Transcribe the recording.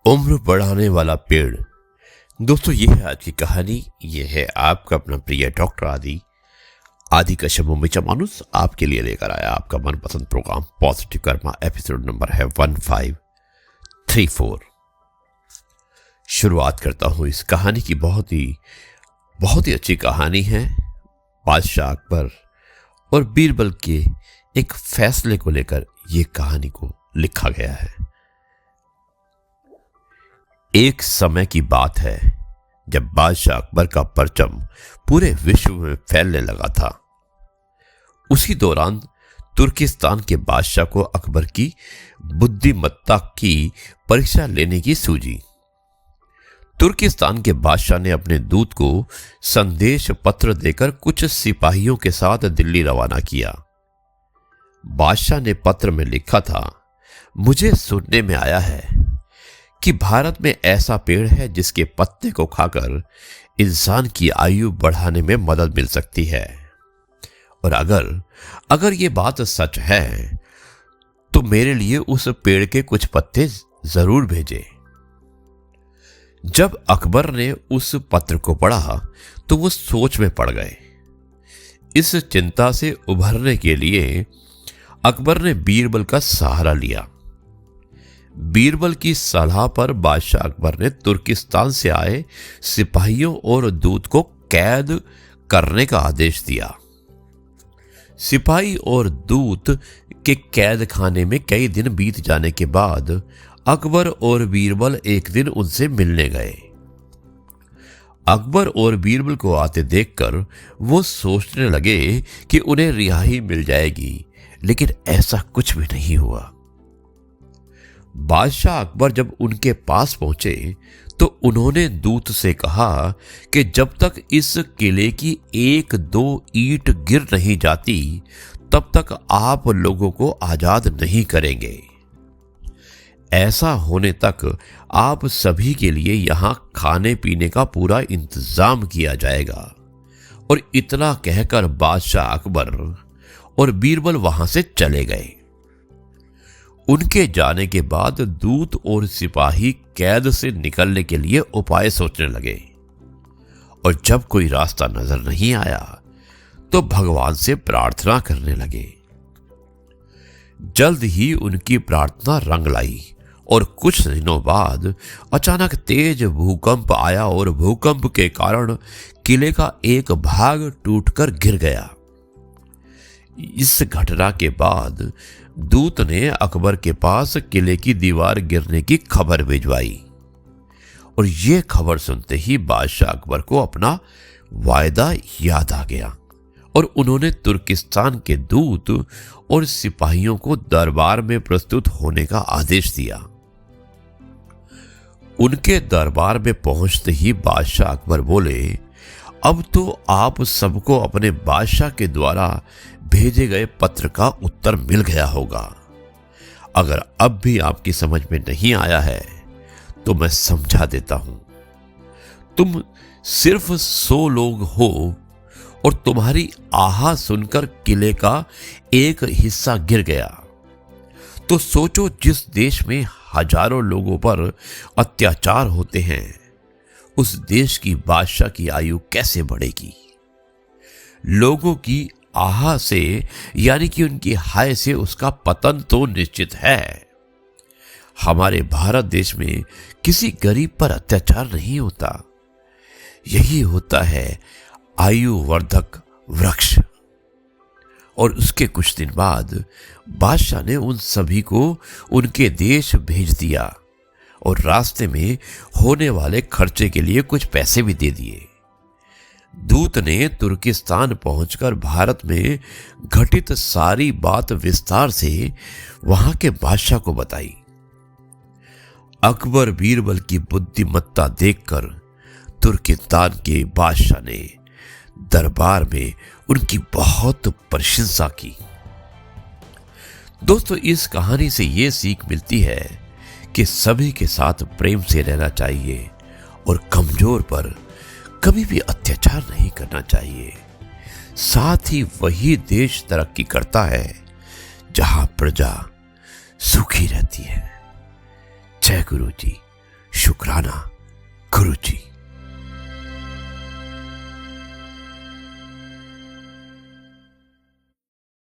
उम्र बढ़ाने वाला पेड़। दोस्तों, ये है आज की कहानी। ये है आपका अपना प्रिय डॉक्टर आदि कश्यप मुंबईचा मानुस आपके लिए लेकर आया आपका मनपसंद program positive karma. Episode number है 1534। शुरुआत करता हूं इस कहानी की। बहुत ही अच्छी कहानी है। बादशाह अकबर और बीरबल के एक फैसले को लेकर यह कहानी को लिखा गया है। एक समय की बात है जब बादशाह अकबर का परचम पूरे विश्व में फैलने लगा था। उसी दौरान तुर्किस्तान के बादशाह को अकबर की बुद्धिमत्ता की परीक्षा लेने की सूझी। तुर्किस्तान के बादशाह ने अपने दूत को संदेश पत्र देकर कुछ सिपाहियों के साथ दिल्ली रवाना किया। बादशाह ने पत्र में लिखा था, मुझे सुनने में आया है कि भारत में ऐसा पेड़ है जिसके पत्ते को खाकर इंसान की आयु बढ़ाने में मदद मिल सकती है, और अगर ये बात सच है तो मेरे लिए उस पेड़ के कुछ पत्ते जरूर भेजें। जब अकबर ने उस पत्र को पढ़ा तो वो सोच में पड़ गए। इस चिंता से उभरने के लिए अकबर ने बीरबल का सहारा लिया। बीरबल की सलाह पर बादशाह अकबर ने तुर्किस्तान से आए सिपाहियों और दूत को कैद करने का आदेश दिया। सिपाही और दूत के कैद खाने में कई दिन बीत जाने के बाद अकबर और बीरबल एक दिन उनसे मिलने गए। अकबर और बीरबल को आते देखकर वो सोचने लगे कि उन्हें रिहाई मिल जाएगी, लेकिन ऐसा कुछ भी नहीं हुआ। बादशाह अकबर जब उनके पास पहुंचे तो उन्होंने दूत से कहा कि जब तक इस किले की 1-2 ईंट गिर नहीं जाती तब तक आप लोगों को आजाद नहीं करेंगे। ऐसा होने तक आप सभी के लिए यहां खाने पीने का पूरा इंतजाम किया जाएगा। और इतना कहकर बादशाह अकबर और बीरबल वहां से चले गए। उनके जाने के बाद दूत और सिपाही कैद से निकलने के लिए उपाय सोचने लगे, और जब कोई रास्ता नजर नहीं आया तो भगवान से प्रार्थना करने लगे। जल्द ही उनकी प्रार्थना रंग लाई और कुछ दिनों बाद अचानक तेज भूकंप आया और भूकंप के कारण किले का एक भाग टूटकर गिर गया। इस घटना के बाद दूत ने अकबर के पास किले की दीवार गिरने की खबर भिजवाई, और यह खबर सुनते ही बादशाह अकबर को अपना वायदा याद आ गया और उन्होंने तुर्किस्तान के दूत और सिपाहियों को दरबार में प्रस्तुत होने का आदेश दिया। उनके दरबार में पहुंचते ही बादशाह अकबर बोले, अब तो आप सबको अपने बादशाह के द्वारा भेजे गए पत्र का उत्तर मिल गया होगा। अगर अब भी आपकी समझ में नहीं आया है तो मैं समझा देता हूं। तुम सिर्फ 100 लोग हो और तुम्हारी आहा सुनकर किले का एक हिस्सा गिर गया, तो सोचो जिस देश में हजारों लोगों पर अत्याचार होते हैं उस देश की बादशाह की आयु कैसे बढ़ेगी। लोगों की आहा से यानी कि उनकी हाय से उसका पतन तो निश्चित है। हमारे भारत देश में किसी गरीब पर अत्याचार नहीं होता, यही होता है आयु वर्धक वृक्ष। और उसके कुछ दिन बाद बादशाह ने उन सभी को उनके देश भेज दिया और रास्ते में होने वाले खर्चे के लिए कुछ पैसे भी दे दिए। दूत ने तुर्किस्तान पहुंचकर भारत में घटित सारी बात विस्तार से वहां के बादशाह को बताई। अकबर बीरबल की बुद्धिमत्ता देखकर तुर्किस्तान के बादशाह ने दरबार में उनकी बहुत प्रशंसा की। दोस्तों, इस कहानी से यह सीख मिलती है कि सभी के साथ प्रेम से रहना चाहिए और कमजोर पर कभी भी अत्याचार नहीं करना चाहिए। साथ ही वही देश तरक्की करता है जहां प्रजा सुखी रहती है। जय गुरु जी, शुक्राना गुरु जी।